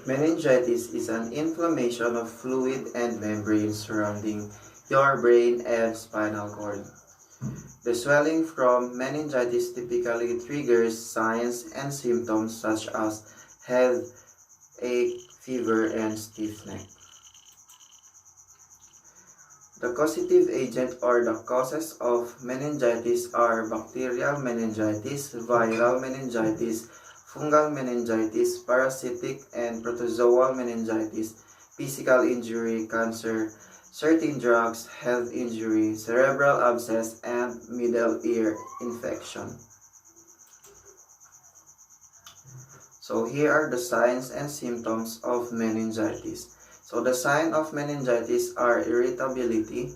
Meningitis is an inflammation of fluid and membrane surrounding your brain and spinal cord. The swelling from meningitis typically triggers signs and symptoms such as headache, fever, and stiff neck. The causative agent or the causes of meningitis are bacterial meningitis, viral meningitis, fungal meningitis, parasitic and protozoal meningitis, physical injury, cancer, certain drugs, health injury, cerebral abscess, and middle ear infection. So here are the signs and symptoms of meningitis. So the signs of meningitis are irritability,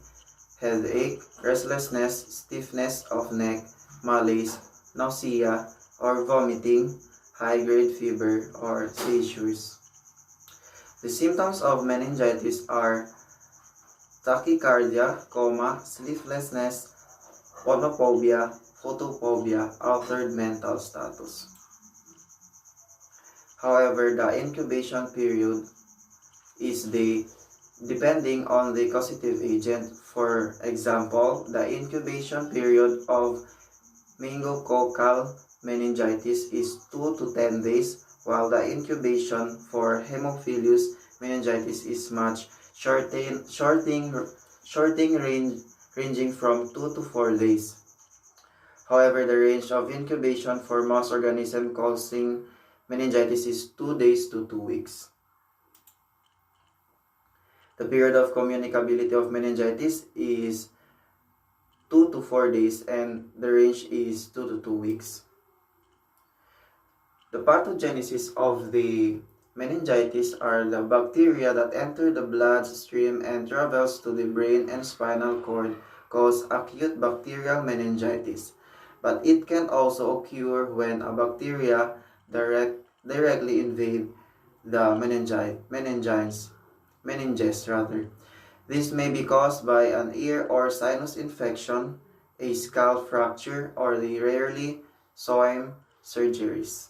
headache, restlessness, stiffness of neck, malaise, nausea or vomiting, high-grade fever, or seizures. The symptoms of meningitis are tachycardia, coma, sleeplessness, phonophobia, photophobia, altered mental status. However, the incubation period is depending on the causative agent. For example, the incubation period of meningococcal meningitis is 2 to 10 days, while the incubation for Haemophilus meningitis is much ranging from 2 to 4 days. However, the range of incubation for most organisms causing meningitis is 2 days to 2 weeks. The period of communicability of meningitis is 2 to 4 days and the range is 2 to 2 weeks. The pathogenesis of the meningitis are the bacteria that enter the bloodstream and travels to the brain and spinal cord cause acute bacterial meningitis. But it can also occur when a bacteria directly invade the meninges. This may be caused by an ear or sinus infection, a scalp fracture, or the rarely SOIM surgeries.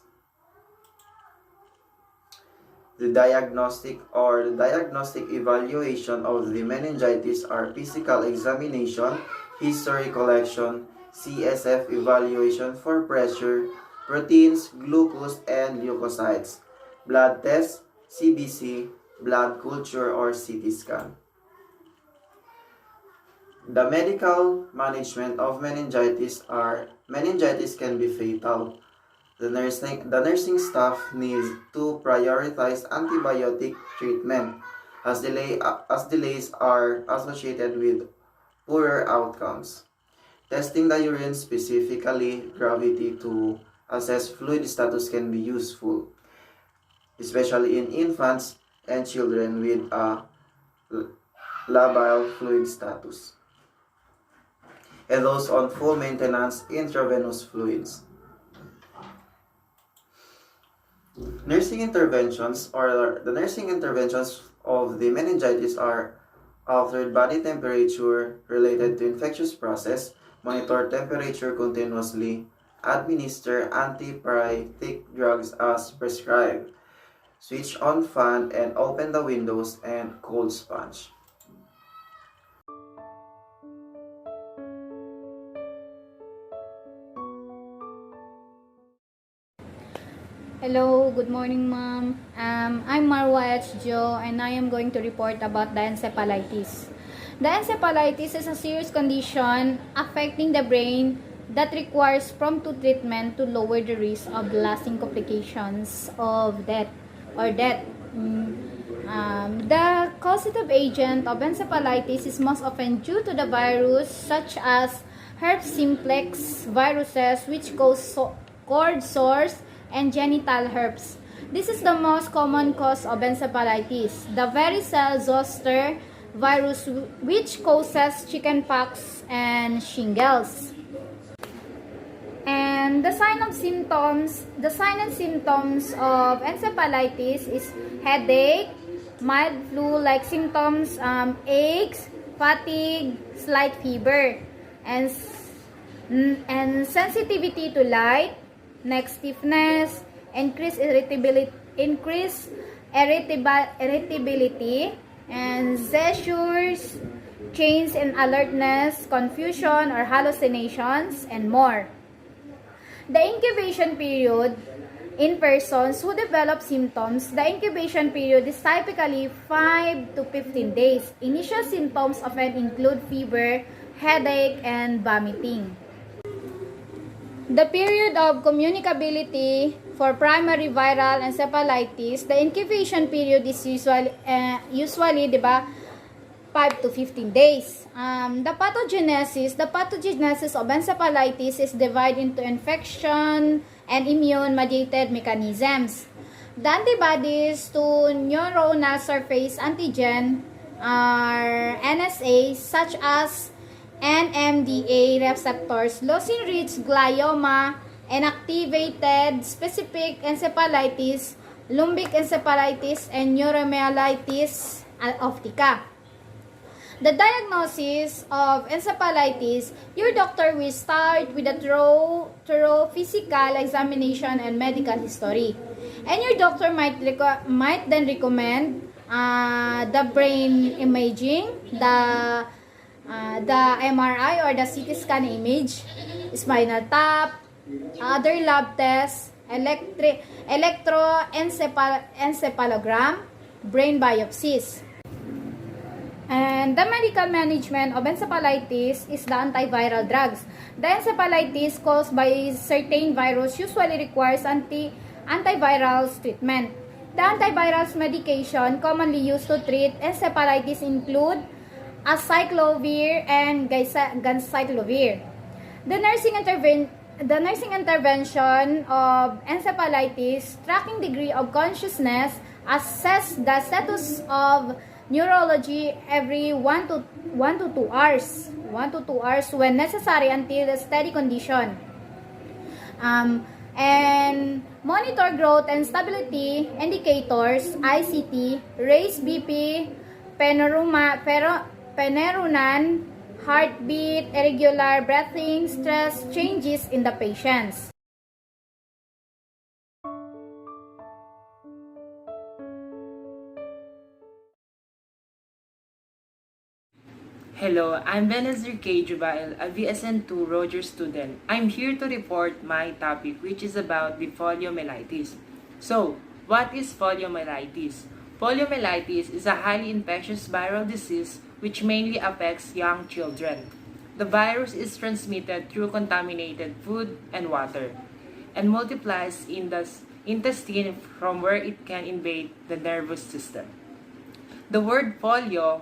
The diagnostic evaluation of the meningitis are physical examination, history collection, CSF evaluation for pressure, proteins, glucose, and leukocytes, blood tests, CBC, blood culture, or CT scan. The medical management of meningitis can be fatal. The nursing staff needs to prioritize antibiotic treatment as delays are associated with poorer outcomes. Testing the urine, specifically gravity, to assess fluid status can be useful, especially in infants and children with a labile fluid status, and those on full maintenance intravenous fluids. The nursing interventions of the meningitis are altered body temperature related to infectious process, monitor temperature continuously, administer antipyretic drugs as prescribed, switch on fan and open the windows, and cold sponge. Hello, good morning, ma'am. I'm Marwa H. Jo, and I am going to report about the encephalitis. The encephalitis is a serious condition affecting the brain that requires prompt treatment to lower the risk of lasting complications of death. The causative agent of encephalitis is most often due to the virus, such as herpes simplex viruses, which cause cord sores and genital herpes. This is the most common cause of encephalitis. The varicella zoster virus, which causes chickenpox and shingles. And the sign and symptoms of encephalitis is headache, mild flu-like symptoms, aches, fatigue, slight fever, and sensitivity to light, neck stiffness, increased irritability, and seizures, change in alertness, confusion or hallucinations, and more. The incubation period in persons who develop symptoms, the incubation period is typically 5 to 15 days. Initial symptoms often include fever, headache, and vomiting. The period of communicability for primary viral encephalitis, the incubation period is usually, di ba, 5 to 15 days. The pathogenesis of encephalitis is divided into infection and immune-mediated mechanisms. The antibodies to neuronal surface antigen are NSA, such as NMDA receptors, leucine-rich glioma, inactivated specific encephalitis, lumbic encephalitis, and neuromyelitis optica. The diagnosis of encephalitis, your doctor will start with a thorough physical examination and medical history. And your doctor might then recommend the brain imaging, the MRI or the CT scan image, spinal tap, other lab tests, electroencephalogram, brain biopsies. And the medical management of encephalitis is the antiviral drugs. The encephalitis caused by certain virus usually requires antiviral treatment. The antivirals medication commonly used to treat encephalitis include acyclovir and ganciclovir. The nursing intervention of encephalitis, tracking degree of consciousness, assess the status of neurology every 1 to 2 hours. 1 to 2 hours when necessary until a steady condition. And monitor growth and stability indicators, ICT, raised BP, penerunan, heartbeat, irregular breathing, stress changes in the patients. Hello, I'm Benazir K. Jubail, a BSN 2 Rogers student. I'm here to report my topic, which is about the poliomyelitis. So, what is poliomyelitis? Poliomyelitis is a highly infectious viral disease which mainly affects young children. The virus is transmitted through contaminated food and water and multiplies in the intestine from where it can invade the nervous system. The word polio,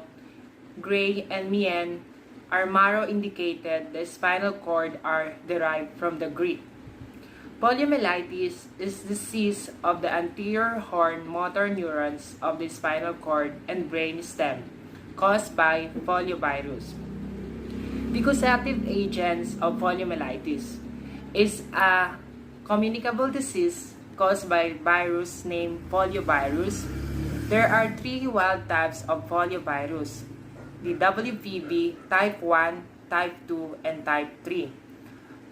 gray, and myen are marrow indicated. The spinal cord are derived from the Greek. Poliomyelitis is disease of the anterior horn motor neurons of the spinal cord and brain stem caused by poliovirus. The causative agents of poliomyelitis is a communicable disease caused by virus named poliovirus. There are 3 wild types of poliovirus: the WPV, type 1, type 2, and type 3.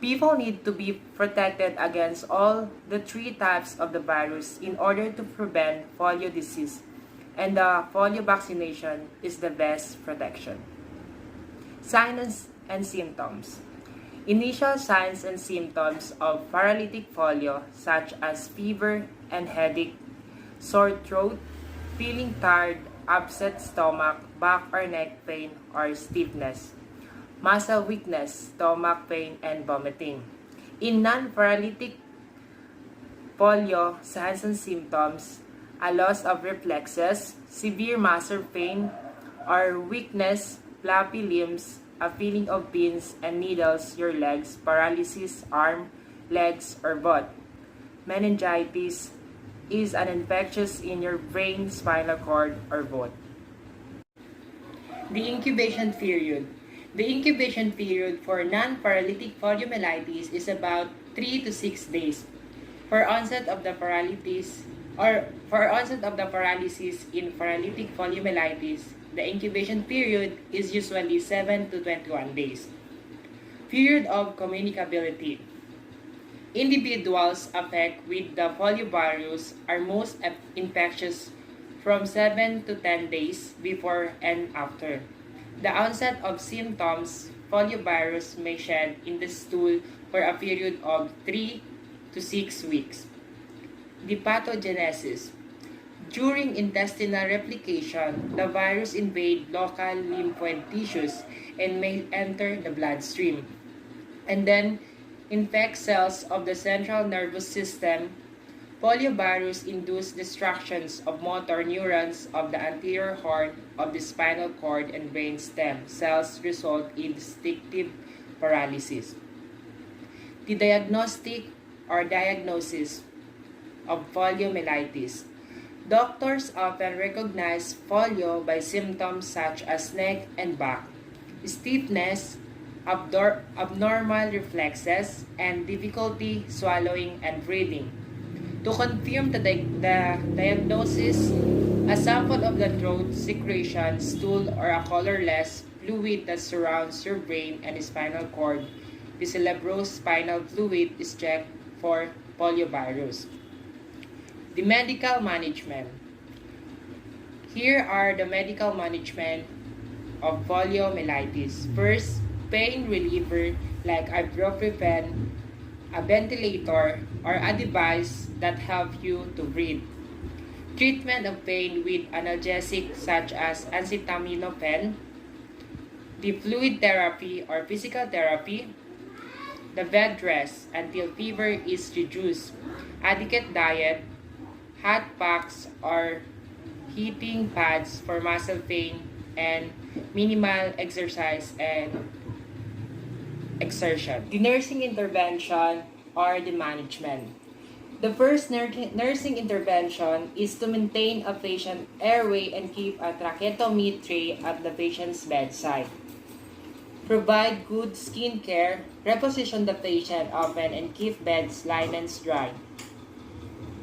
People need to be protected against all the 3 types of the virus in order to prevent polio disease, and the polio vaccination is the best protection. Signs and symptoms. Initial signs and symptoms of paralytic polio, such as fever and headache, sore throat, feeling tired, upset stomach, back or neck pain or stiffness, muscle weakness, stomach pain, and vomiting. In non-paralytic polio, signs and symptoms: a loss of reflexes, severe muscle pain or weakness, floppy limbs, a feeling of pins and needles your legs, paralysis, arm, legs, or both. Meningitis is an infectious in your brain, spinal cord, or both. The incubation period. The incubation period for non-paralytic poliomyelitis is about 3 to 6 days. For onset of the paralysis in paralytic poliomyelitis, the incubation period is usually 7 to 21 days. Period of communicability. Individuals affected with the poliovirus are most infectious from 7 to 10 days before and after. The onset of symptoms, poliovirus may shed in the stool for a period of 3 to 6 weeks. The pathogenesis. During intestinal replication, the virus invade local lymphoid tissues and may enter the bloodstream, and then infect cells of the central nervous system. Poliovirus induce destructions of motor neurons of the anterior horn of the spinal cord and brain stem. Cells result in distinctive paralysis. The diagnosis of poliomyelitis. Doctors often recognize polio by symptoms such as neck and back, stiffness, abnormal reflexes, and difficulty swallowing and breathing. To confirm the diagnosis, a sample of the throat secretion, stool, or a colorless fluid that surrounds your brain and spinal cord, the cerebrospinal fluid, is checked for poliovirus. The medical management. Here are the medical management of poliomyelitis. First, pain reliever like ibuprofen, a ventilator, or a device that helps you to breathe. Treatment of pain with analgesics such as acetaminophen, the fluid therapy or physical therapy, the bed rest until fever is reduced, adequate diet, hot packs or heating pads for muscle pain, and minimal exercise and exertion. The nursing intervention or the management. The first nursing intervention is to maintain a patient's airway and keep a tracheotomy tray at the patient's bedside. Provide good skin care, reposition the patient often, and keep beds linens dry.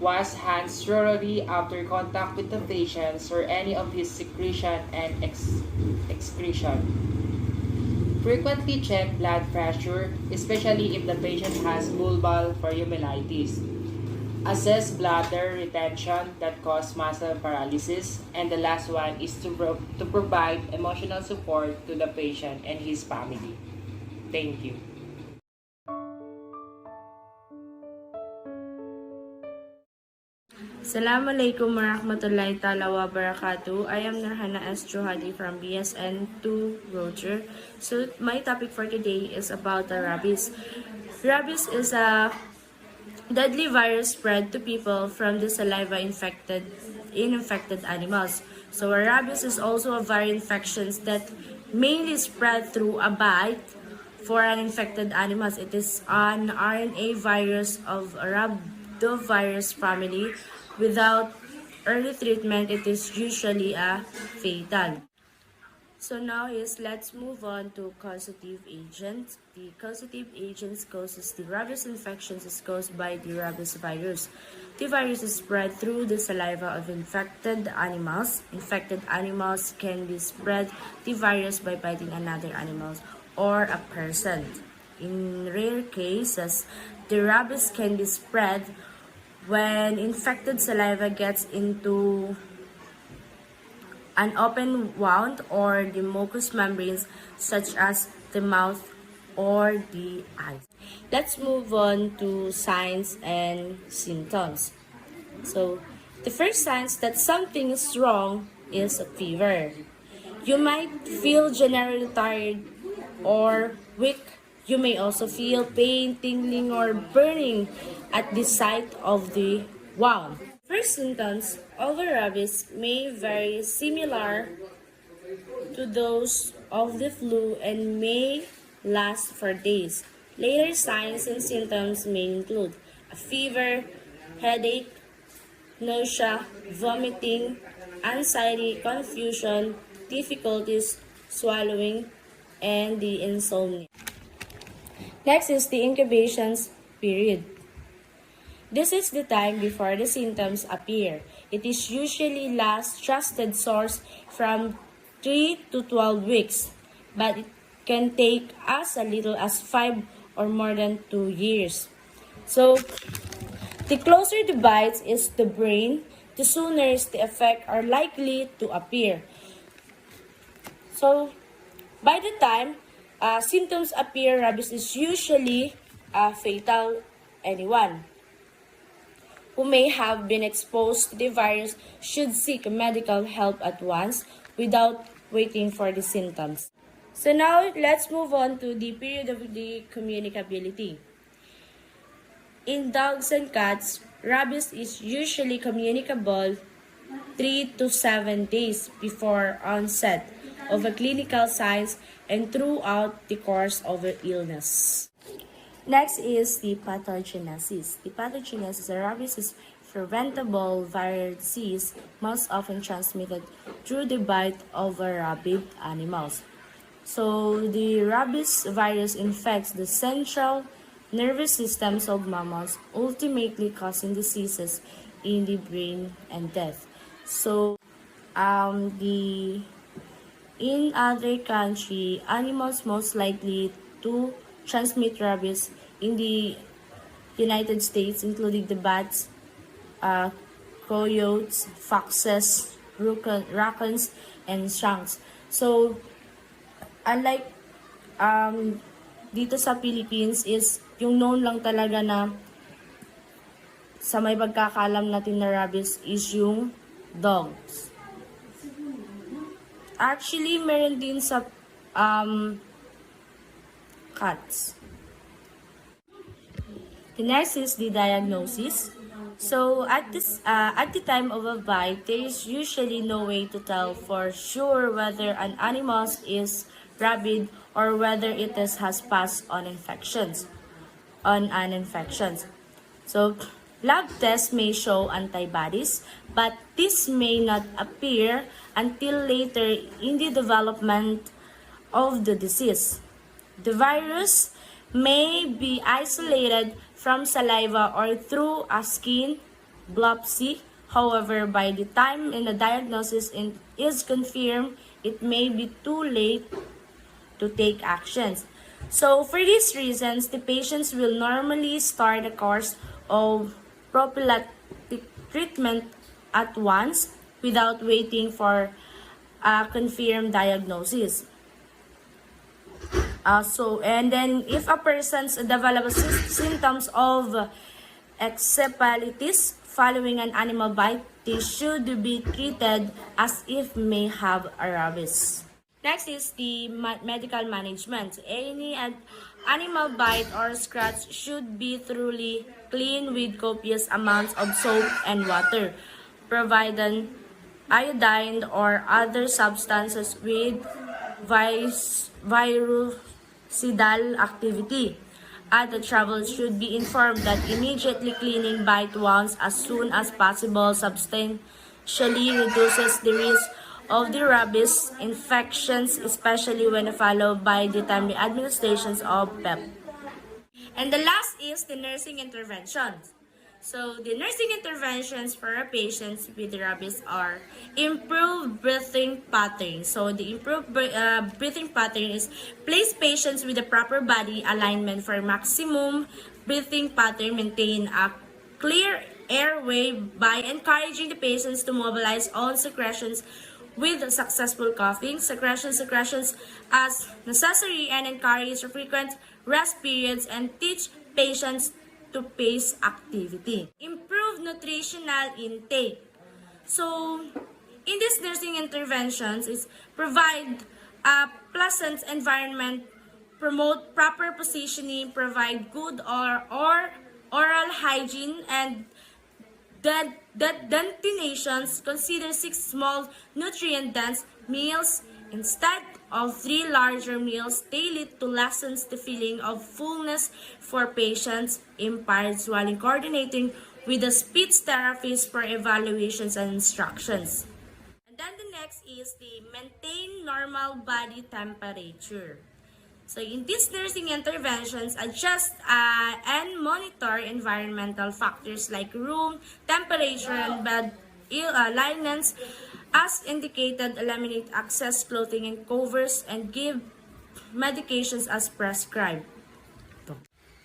Wash hands thoroughly after contact with the patient or any of his secretion and excretion. Frequently check blood pressure, especially if the patient has bulbar poliomyelitis. Assess bladder retention that cause muscle paralysis. And the last one is to provide emotional support to the patient and his family. Thank you. Assalamualaikum warahmatullahi ta'ala wabarakatuh. I am Nurhana S. Johadi from BSN 2 Roger. So my topic for today is about the rabies. Rabies is a deadly virus spread to people from the saliva in infected animals. So rabies is also a viral infection that mainly spread through a bite for an infected animals. It is an RNA virus of rhabdovirus family. Without early treatment, it is usually a fatal. So now let's move on to causative agents. The causative agents causes the rabies infections is caused by the rabies virus. The virus is spread through the saliva of infected animals. Infected animals can be spread the virus by biting another animal or a person. In rare cases, the rabies can be spread when infected saliva gets into an open wound or the mucous membranes such as the mouth or the eyes. Let's move on to signs and symptoms. So, the first signs that something is wrong is a fever. You might feel generally tired or weak. You may also feel pain, tingling, or burning at the site of the wound. First symptoms of rabies may vary similar to those of the flu and may last for days. Later signs and symptoms may include a fever, headache, nausea, vomiting, anxiety, confusion, difficulties swallowing, and the insomnia. Next is the incubation period. This is the time before the symptoms appear. It is usually last trusted source from 3 to 12 weeks, but it can take as little as 5 or more than 2 years. So, the closer the bites is the brain, the sooner the effects are likely to appear. So, by the time symptoms appear, rabies is usually fatal. Anyone who may have been exposed to the virus should seek medical help at once without waiting for the symptoms. So now, let's move on to the period of the communicability. In dogs and cats, rabies is usually communicable 3 to 7 days before onset of a clinical signs and throughout the course of the illness. Next is the pathogenesis. The pathogenesis of rabies is preventable viral disease most often transmitted through the bite of a rabid animals. So the rabies virus infects the central nervous systems of mammals, ultimately causing diseases in the brain and death. So in other country, animals most likely to transmit rabies in the United States, including the bats, coyotes, foxes, raccoons, and skunks. So, unlike dito sa Philippines is yung known lang talaga na sa may pagkakalam natin na rabies is yung dogs. Actually, meron din sa cats. The next is the diagnosis. So at the time of a bite, there is usually no way to tell for sure whether an animal is rabid or whether it has passed on an infection. So lab tests may show antibodies, but this may not appear until later in the development of the disease. The virus may be isolated from saliva or through a skin biopsy. However, by the time the diagnosis is confirmed, it may be too late to take actions. So, for these reasons, the patients will normally start a course of prophylactic treatment at once without waiting for a confirmed diagnosis. And then if a person develops symptoms of encephalitis following an animal bite, they should be treated as if may have a rabies. Next is the medical management. Any animal bite or scratch should be thoroughly cleaned with copious amounts of soap and water, provided iodine or other substances with virucidal activity. Other travelers should be informed that immediately cleaning bite wounds as soon as possible substantially reduces the risk of the rabies infections, especially when followed by the timely administrations of PEP. And the last is the nursing interventions. So, the nursing interventions for our patients with rabies are improved breathing pattern. So, the improved breathing pattern is place patients with the proper body alignment for maximum breathing pattern. Maintain a clear airway by encouraging the patients to mobilize all secretions with successful coughing, secretions as necessary, and encourage frequent rest periods and teach patients to pace activity. Improve nutritional intake. So, in these nursing interventions is provide a pleasant environment, promote proper positioning, provide good or oral hygiene, and destinations. Consider 6 small nutrient-dense meals instead of 3 larger meals daily to lessen the feeling of fullness for patients impaired while coordinating with the speech therapist for evaluations and instructions. And then the next is the maintain normal body temperature. So in these nursing interventions, adjust and monitor environmental factors like room temperature and bed linens. As indicated, eliminate excess clothing and covers and give medications as prescribed.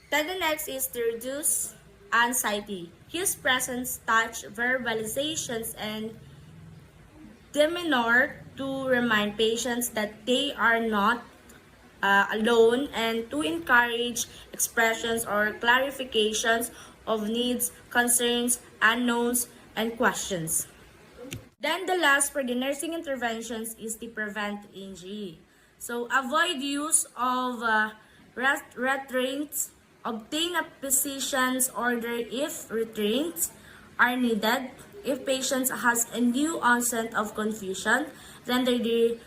Then the next is to reduce anxiety. His presence, touch, verbalizations, and demeanor to remind patients that they are not alone and to encourage expressions or clarifications of needs, concerns, unknowns, and questions. Then the last for the nursing interventions is to prevent injury. So avoid use of restraints, obtain a physician's order if restraints are needed. If patient has a new onset of confusion, render the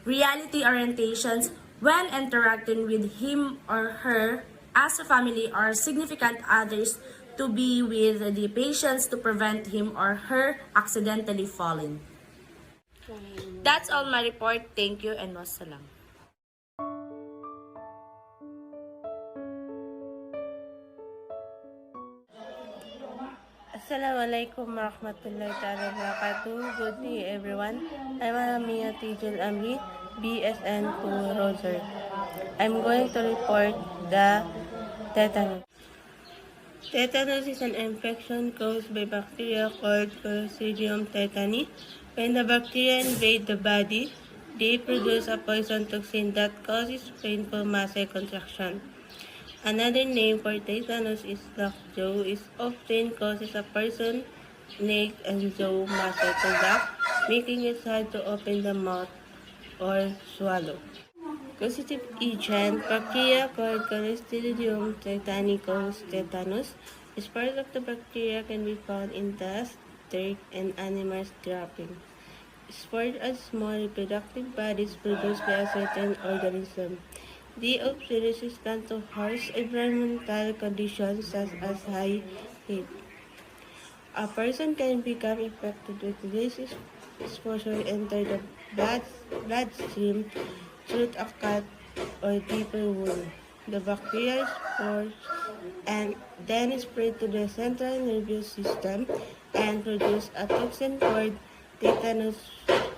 reality orientations when interacting with him or her as a family or significant others to be with the patients to prevent him or her accidentally falling. That's all my report. Thank you and wassalam. Assalamualaikum warahmatullahi ta'ala wabarakatuh. Good day everyone. I'm Amia Tijul Amri, BSN to Roger. I'm going to report the tetanus. Tetanus is an infection caused by bacteria called Clostridium tetani. When the bacteria invade the body, they produce a poison toxin that causes painful muscle contraction. Another name for tetanus is lockjaw. It often causes a person's neck and jaw muscle to lock, making it hard to open the mouth or swallow. Causative agent, bacteria called Clostridium tetani cause tetanus. This part of the bacteria can be found in dust, dirt, and animals dropping. Spores are small reproductive bodies produced by a certain organism. They are also resistant to harsh environmental conditions such as high heat. A person can become infected with this exposure enter the bloodstream through a cut or deeper wound. The bacterial spores and then spread to the central nervous system and produce a toxin called tetanus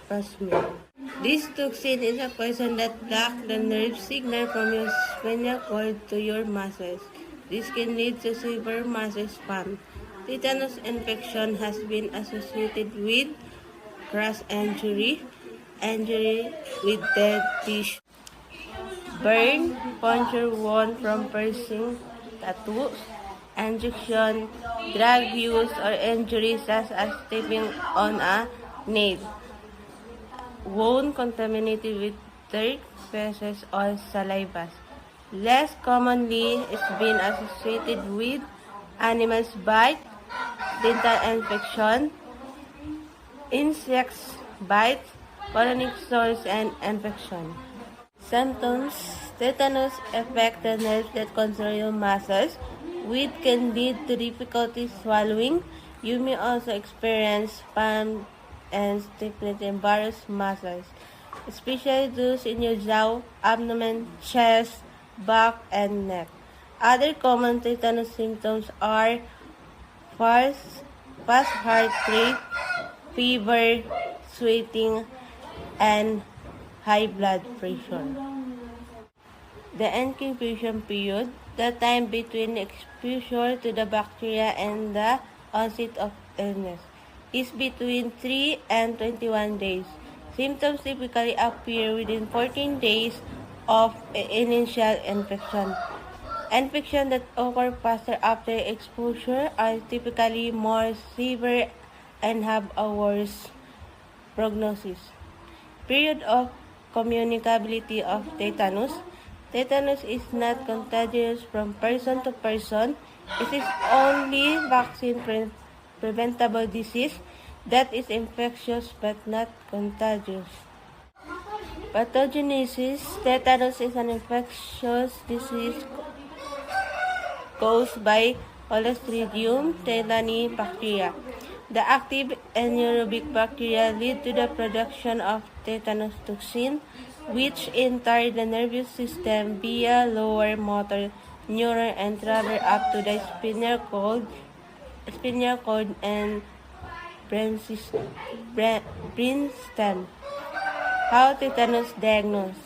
plasmid. This toxin is a poison that blocks the nerve signal from your spinal cord to your muscles. This can lead to severe muscle spasm. Tetanus infection has been associated with crash injury, injury with dead tissue, burn, puncture wound from piercing, tattoos, injection, drug use, or injuries such as stepping on a nail. Wound contaminated with dirt, feces, or saliva. Less commonly, it's been associated with animals bite, dental infection, insects bites, chronic sores, and infection. Symptoms: tetanus affect the nerves that control your muscles, which can lead to difficulty swallowing. You may also experience spasms and stiffness in various muscles, especially those in your jaw, abdomen, chest, back, and neck. Other common tetanus symptoms are fast heart rate, fever, sweating, and high blood pressure. The incubation period, the time between exposure to the bacteria and the onset of illness, is between 3 and 21 days. Symptoms typically appear within 14 days of initial infection. Infections that occur faster after exposure are typically more severe and have a worse prognosis. Period of communicability of tetanus. Tetanus is not contagious from person to person. It is only vaccine-preventable disease that is infectious but not contagious. Pathogenesis. Tetanus is an infectious disease caused by Clostridium tetani bacteria. The active anaerobic bacteria lead to the production of tetanus toxin, which enter the nervous system via lower motor neuron and travel up to the spinal cord and brainstem. How tetanus diagnosed?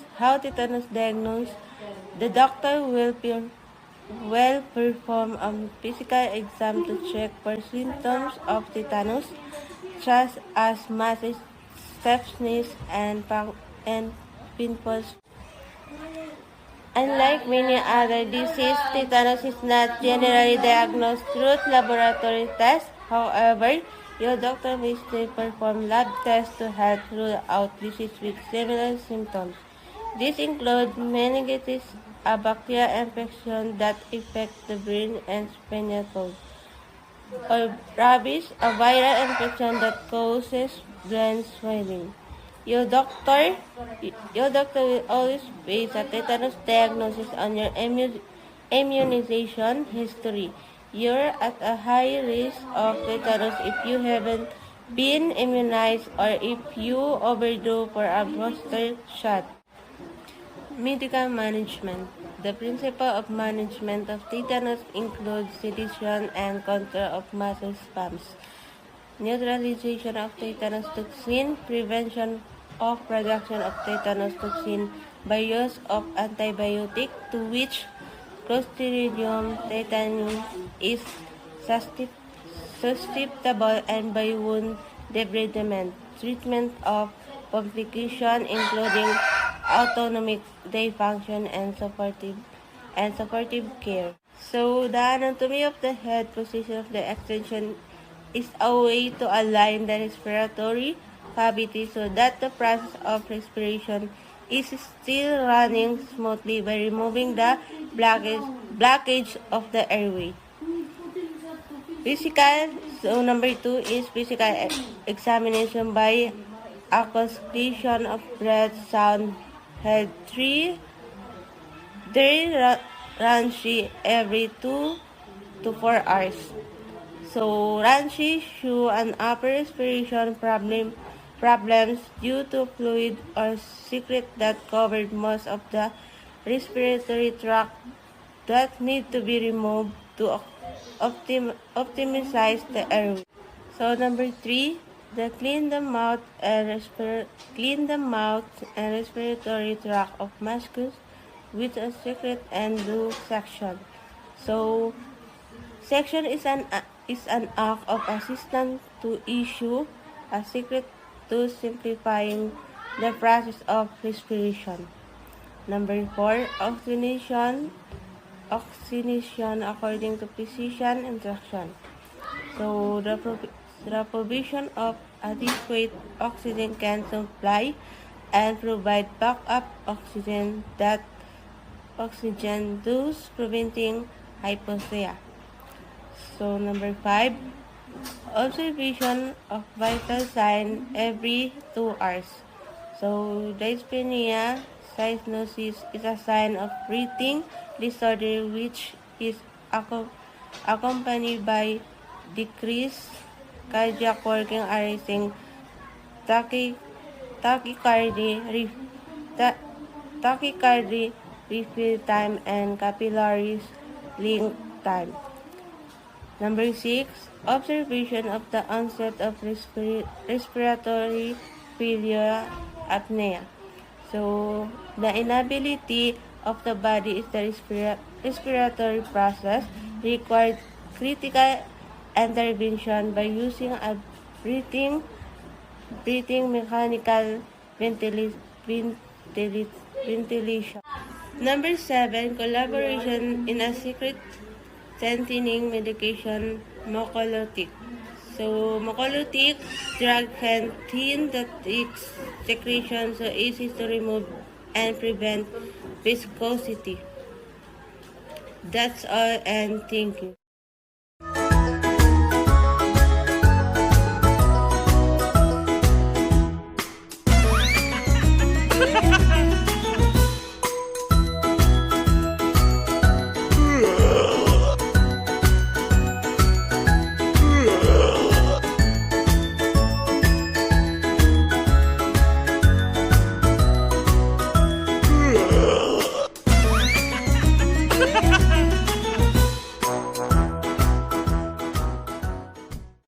The doctor will will perform a physical exam to check for symptoms of tetanus, such as massive stiffness and pimples. Unlike many other diseases, tetanus is not generally diagnosed through laboratory tests. However, your doctor may still perform lab tests to help rule out disease with similar symptoms. These include meningitis, a bacterial infection that affects the brain and spinal cord, or rabies, a viral infection that causes brain swelling. Your doctor, your doctor will always base a tetanus diagnosis on your immunization history. You're at a high risk of tetanus if you haven't been immunized or if you overdue for a booster shot. Medical management. The principle of management of tetanus includes sedation and control of muscle spasms, neutralization of tetanus toxin, prevention of production of tetanus toxin by use of antibiotic to which Clostridium tetani is susceptible and by wound debridement, treatment of complication including autonomic dysfunction and supportive care. So the anatomy of the head position of the extension is a way to align the respiratory cavity so that the process of respiration is still running smoothly by removing the blockage of the airway. Physical, so number 2 is physical examination by auscultation of breath, sound, head 3, Ranchi every 2 to 4 hours. So, Ranchi show an upper respiration problems due to fluid or secret that covered most of the respiratory tract that need to be removed to optimize the airway. So, number 3, the clean the mouth and respiratory tract of muscles with a secret and do section. So, section is an act of assistance to issue a secret to simplifying the process of respiration. Number 4, oxygenation according to physician instruction. So the provision of adequate oxygen can supply and provide backup oxygen thus preventing hypoxia. So number 5, observation of vital sign every 2 hours. So dyspnea cyanosis is a sign of breathing disorder which is accompanied by decreased cardiac working arising tachycardia, tachycardia, refill time, and capillary link time. Number 6, observation of the onset of respiratory failure apnea. So, the inability of the body is the respiratory process required critical intervention by using a breathing mechanical ventilation. Number 7, collaboration in a secret strengthening medication, mucolytic. So, mucolytic drug can thin the secretion so easy to remove and prevent viscosity. That's all and thank you.